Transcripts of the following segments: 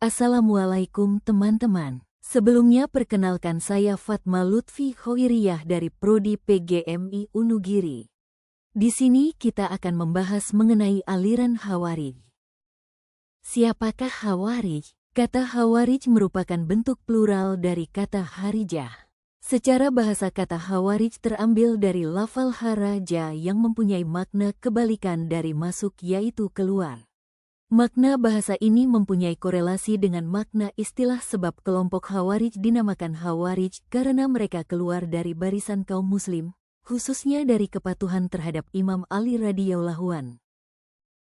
Assalamualaikum teman-teman. Sebelumnya perkenalkan saya Fatma Lutfi Khoiriyah dari Prodi PGMI Unugiri. Di sini kita akan membahas mengenai aliran Khawarij. Siapakah Khawarij? Kata Khawarij merupakan bentuk plural dari kata harijah. Secara bahasa kata Khawarij terambil dari lafal haraja yang mempunyai makna kebalikan dari masuk yaitu keluar. Makna bahasa ini mempunyai korelasi dengan makna istilah sebab kelompok Khawarij dinamakan Khawarij karena mereka keluar dari barisan kaum muslim, khususnya dari kepatuhan terhadap Imam Ali radhiyallahu anhu.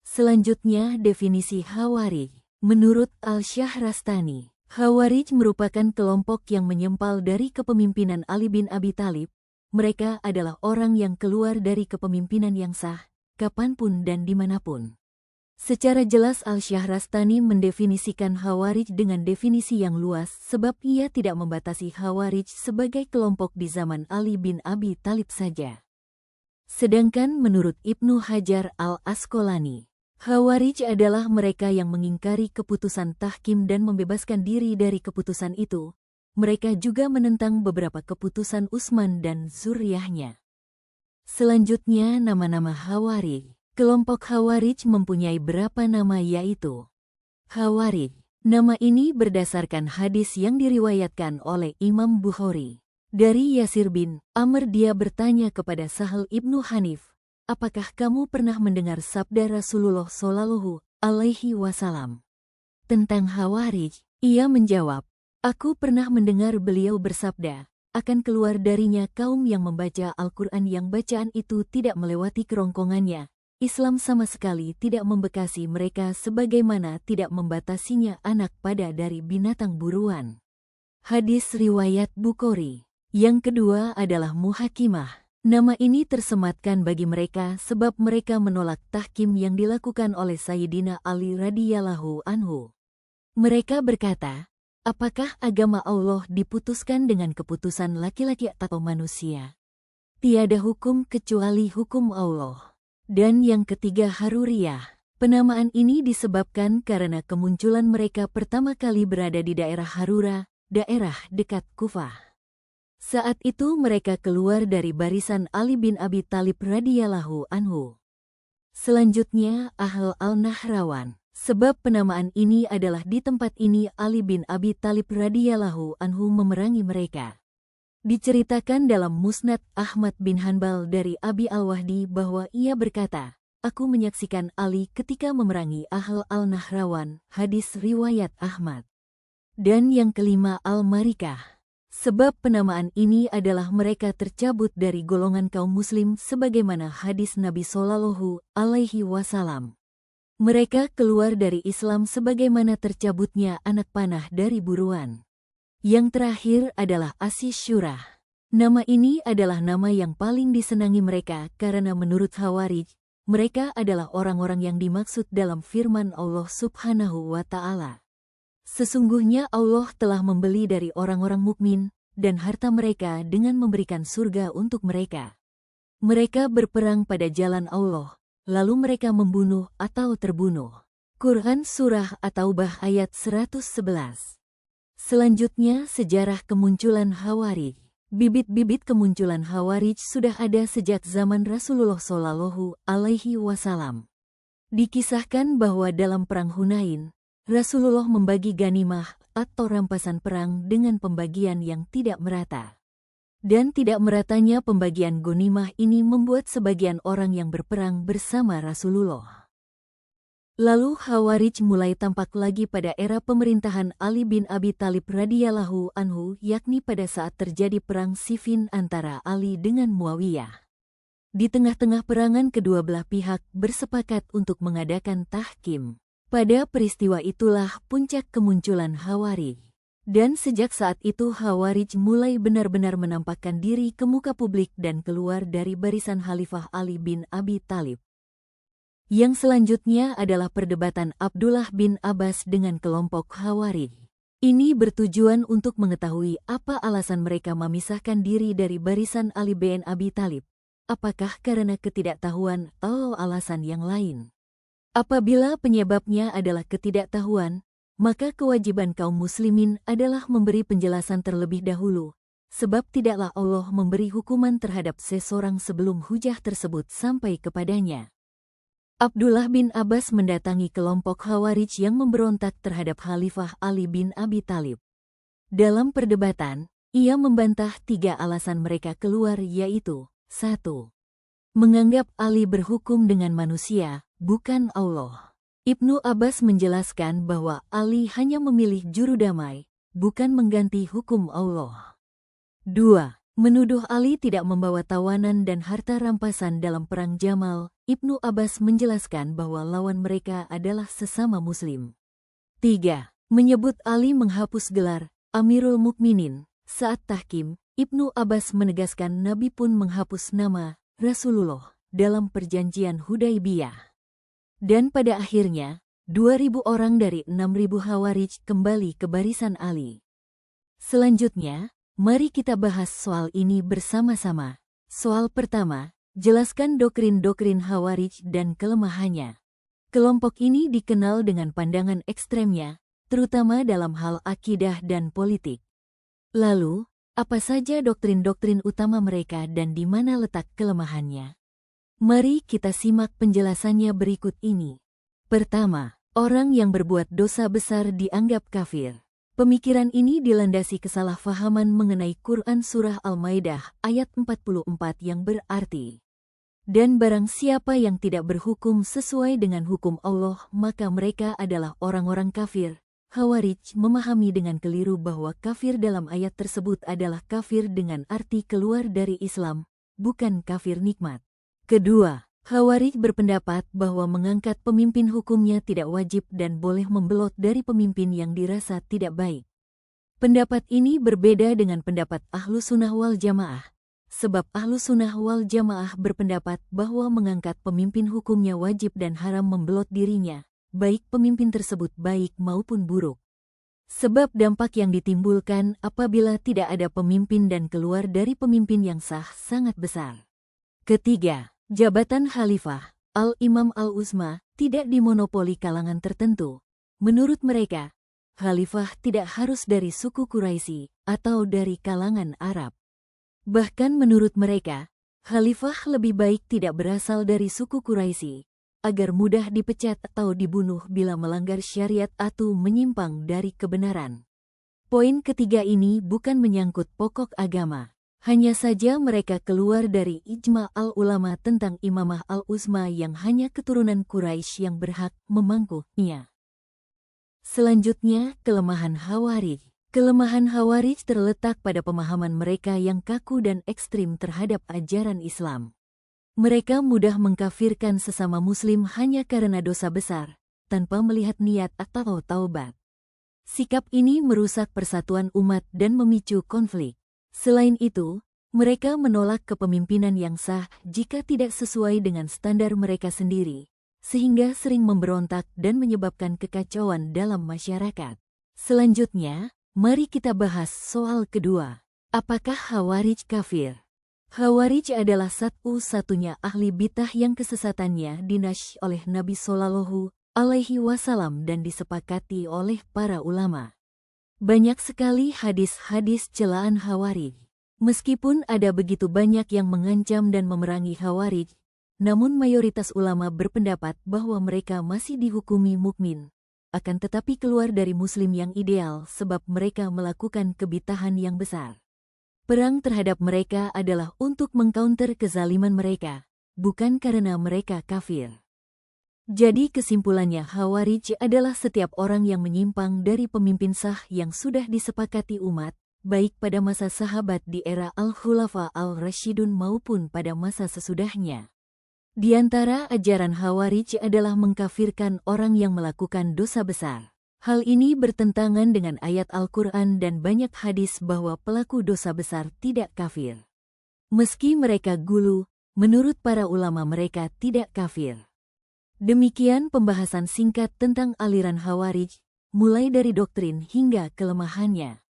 Selanjutnya definisi Khawarij. Menurut Al-Syahrastani, Khawarij merupakan kelompok yang menyempal dari kepemimpinan Ali bin Abi Thalib. Mereka adalah orang yang keluar dari kepemimpinan yang sah, kapanpun dan dimanapun. Secara jelas Al-Syahrastani mendefinisikan Khawarij dengan definisi yang luas sebab ia tidak membatasi Khawarij sebagai kelompok di zaman Ali bin Abi Thalib saja. Sedangkan menurut Ibnu Hajar al-Asqalani, Khawarij adalah mereka yang mengingkari keputusan tahkim dan membebaskan diri dari keputusan itu. Mereka juga menentang beberapa keputusan Utsman dan zuriyahnya. Selanjutnya nama-nama Khawarij. Kelompok Khawarij mempunyai berapa nama yaitu Khawarij. Nama ini berdasarkan hadis yang diriwayatkan oleh Imam Bukhari. Dari Yasir bin Amr dia bertanya kepada Sahal ibnu Hanif, apakah kamu pernah mendengar sabda Rasulullah Shallallahu Alaihi Wasallam tentang Khawarij? Ia menjawab, aku pernah mendengar beliau bersabda, akan keluar darinya kaum yang membaca Al-Quran yang bacaan itu tidak melewati kerongkongannya. Islam sama sekali tidak membekasi mereka sebagaimana tidak membatasinya anak pada dari binatang buruan. Hadis riwayat Bukhari. Yang kedua adalah Muhakimah. Nama ini tersematkan bagi mereka sebab mereka menolak tahkim yang dilakukan oleh Sayyidina Ali radhiyallahu anhu. Mereka berkata, apakah agama Allah diputuskan dengan keputusan laki-laki atau manusia? Tiada hukum kecuali hukum Allah. Dan yang ketiga Haruriyah. Penamaan ini disebabkan karena kemunculan mereka pertama kali berada di daerah Harura, daerah dekat Kufah. Saat itu mereka keluar dari barisan Ali bin Abi Thalib radhiyallahu anhu. Selanjutnya Ahl al-Nahrawan. Sebab penamaan ini adalah di tempat ini Ali bin Abi Thalib radhiyallahu anhu memerangi mereka. Diceritakan dalam Musnad Ahmad bin Hanbal dari Abi Al-Wahdi bahwa ia berkata, aku menyaksikan Ali ketika memerangi Ahl al-Nahrawan, hadis riwayat Ahmad. Dan yang kelima Al-Marikah. Sebab penamaan ini adalah mereka tercabut dari golongan kaum muslim sebagaimana hadis Nabi Shallallahu Alaihi Wasallam. Mereka keluar dari Islam sebagaimana tercabutnya anak panah dari buruan. Yang terakhir adalah Asy-Syurah. Nama ini adalah nama yang paling disenangi mereka karena menurut Khawarij, mereka adalah orang-orang yang dimaksud dalam firman Allah Subhanahu wa Ta'ala. Sesungguhnya Allah telah membeli dari orang-orang mukmin dan harta mereka dengan memberikan surga untuk mereka. Mereka berperang pada jalan Allah, lalu mereka membunuh atau terbunuh. Quran Surah At-Taubah ayat 111. Selanjutnya sejarah kemunculan Khawarij. Bibit-bibit kemunculan Khawarij sudah ada sejak zaman Rasulullah Shallallahu Alaihi Wasallam. Dikisahkan bahwa dalam perang Hunain, Rasulullah membagi ganimah atau rampasan perang dengan pembagian yang tidak merata. Dan tidak meratanya pembagian ganimah ini membuat sebagian orang yang berperang bersama Rasulullah. Lalu Khawarij mulai tampak lagi pada era pemerintahan Ali bin Abi Thalib radhiyallahu anhu, yakni pada saat terjadi perang Siffin antara Ali dengan Muawiyah. Di tengah-tengah perangan kedua belah pihak bersepakat untuk mengadakan tahkim. Pada peristiwa itulah puncak kemunculan Khawarij. Dan sejak saat itu Khawarij mulai benar-benar menampakkan diri ke muka publik dan keluar dari barisan Khalifah Ali bin Abi Thalib. Yang selanjutnya adalah perdebatan Abdullah bin Abbas dengan kelompok Khawarij. Ini bertujuan untuk mengetahui apa alasan mereka memisahkan diri dari barisan Ali bin Abi Thalib. Apakah karena ketidaktahuan atau alasan yang lain? Apabila penyebabnya adalah ketidaktahuan, maka kewajiban kaum muslimin adalah memberi penjelasan terlebih dahulu, sebab tidaklah Allah memberi hukuman terhadap seseorang sebelum hujah tersebut sampai kepadanya. Abdullah bin Abbas mendatangi kelompok Khawarij yang memberontak terhadap Khalifah Ali bin Abi Thalib. Dalam perdebatan, ia membantah 3 alasan mereka keluar, yaitu 1. Menganggap Ali berhukum dengan manusia, bukan Allah. Ibnu Abbas menjelaskan bahwa Ali hanya memilih juru damai, bukan mengganti hukum Allah. 2. Menuduh Ali tidak membawa tawanan dan harta rampasan dalam Perang Jamal. Ibnu Abbas menjelaskan bahwa lawan mereka adalah sesama muslim. 3. Menyebut Ali menghapus gelar Amirul Mukminin. Saat tahkim, Ibnu Abbas menegaskan Nabi pun menghapus nama Rasulullah dalam perjanjian Hudaibiyah. Dan pada akhirnya, 2.000 orang dari 6.000 Khawarij kembali ke barisan Ali. Selanjutnya, mari kita bahas soal ini bersama-sama. Soal pertama, jelaskan doktrin-doktrin Khawarij dan kelemahannya. Kelompok ini dikenal dengan pandangan ekstremnya, terutama dalam hal akidah dan politik. Lalu, apa saja doktrin-doktrin utama mereka dan di mana letak kelemahannya? Mari kita simak penjelasannya berikut ini. Pertama, orang yang berbuat dosa besar dianggap kafir. Pemikiran ini dilandasi kesalahpahaman mengenai Quran Surah Al-Maidah ayat 44 yang berarti, "Dan barang siapa yang tidak berhukum sesuai dengan hukum Allah, maka mereka adalah orang-orang kafir." Khawarij memahami dengan keliru bahwa kafir dalam ayat tersebut adalah kafir dengan arti keluar dari Islam, bukan kafir nikmat. Kedua, Khawarij berpendapat bahwa mengangkat pemimpin hukumnya tidak wajib dan boleh membelot dari pemimpin yang dirasa tidak baik. Pendapat ini berbeda dengan pendapat Ahlus Sunnah wal Jamaah, sebab Ahlus Sunnah wal Jamaah berpendapat bahwa mengangkat pemimpin hukumnya wajib dan haram membelot dirinya, baik pemimpin tersebut baik maupun buruk. Sebab dampak yang ditimbulkan apabila tidak ada pemimpin dan keluar dari pemimpin yang sah sangat besar. Ketiga, jabatan Khalifah, Al-Imam Al-Uzma, tidak dimonopoli kalangan tertentu. Menurut mereka, Khalifah tidak harus dari suku Quraisy atau dari kalangan Arab. Bahkan menurut mereka, Khalifah lebih baik tidak berasal dari suku Quraisy, agar mudah dipecat atau dibunuh bila melanggar syariat atau menyimpang dari kebenaran. Poin ketiga ini bukan menyangkut pokok agama. Hanya saja mereka keluar dari ijma al-ulama tentang imamah al-uzma yang hanya keturunan Quraisy yang berhak memangkunya. Selanjutnya, kelemahan Khawarij. Kelemahan Khawarij terletak pada pemahaman mereka yang kaku dan ekstrim terhadap ajaran Islam. Mereka mudah mengkafirkan sesama muslim hanya karena dosa besar, tanpa melihat niat atau taubat. Sikap ini merusak persatuan umat dan memicu konflik. Selain itu, mereka menolak kepemimpinan yang sah jika tidak sesuai dengan standar mereka sendiri, sehingga sering memberontak dan menyebabkan kekacauan dalam masyarakat. Selanjutnya, mari kita bahas soal kedua. Apakah Khawarij kafir? Khawarij adalah satu-satunya ahli bidah yang kesesatannya dinash oleh Nabi Shallallahu Alaihi Wasallam dan disepakati oleh para ulama. Banyak sekali hadis-hadis celaan Khawarij. Meskipun ada begitu banyak yang mengancam dan memerangi Khawarij, namun mayoritas ulama berpendapat bahwa mereka masih dihukumi mukmin. Akan tetapi keluar dari muslim yang ideal sebab mereka melakukan kebitahan yang besar. Perang terhadap mereka adalah untuk mengcounter kezaliman mereka, bukan karena mereka kafir. Jadi kesimpulannya Khawarij adalah setiap orang yang menyimpang dari pemimpin sah yang sudah disepakati umat, baik pada masa sahabat di era Al-Khulafa Al-Rashidun maupun pada masa sesudahnya. Di antara ajaran Khawarij adalah mengkafirkan orang yang melakukan dosa besar. Hal ini bertentangan dengan ayat Al-Quran dan banyak hadis bahwa pelaku dosa besar tidak kafir. Meski mereka gulu, menurut para ulama mereka tidak kafir. Demikian pembahasan singkat tentang aliran Khawarij, mulai dari doktrin hingga kelemahannya.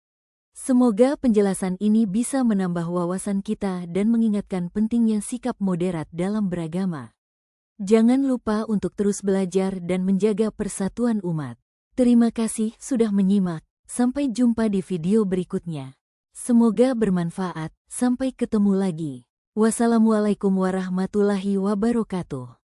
Semoga penjelasan ini bisa menambah wawasan kita dan mengingatkan pentingnya sikap moderat dalam beragama. Jangan lupa untuk terus belajar dan menjaga persatuan umat. Terima kasih sudah menyimak. Sampai jumpa di video berikutnya. Semoga bermanfaat. Sampai ketemu lagi. Wassalamualaikum warahmatullahi wabarakatuh.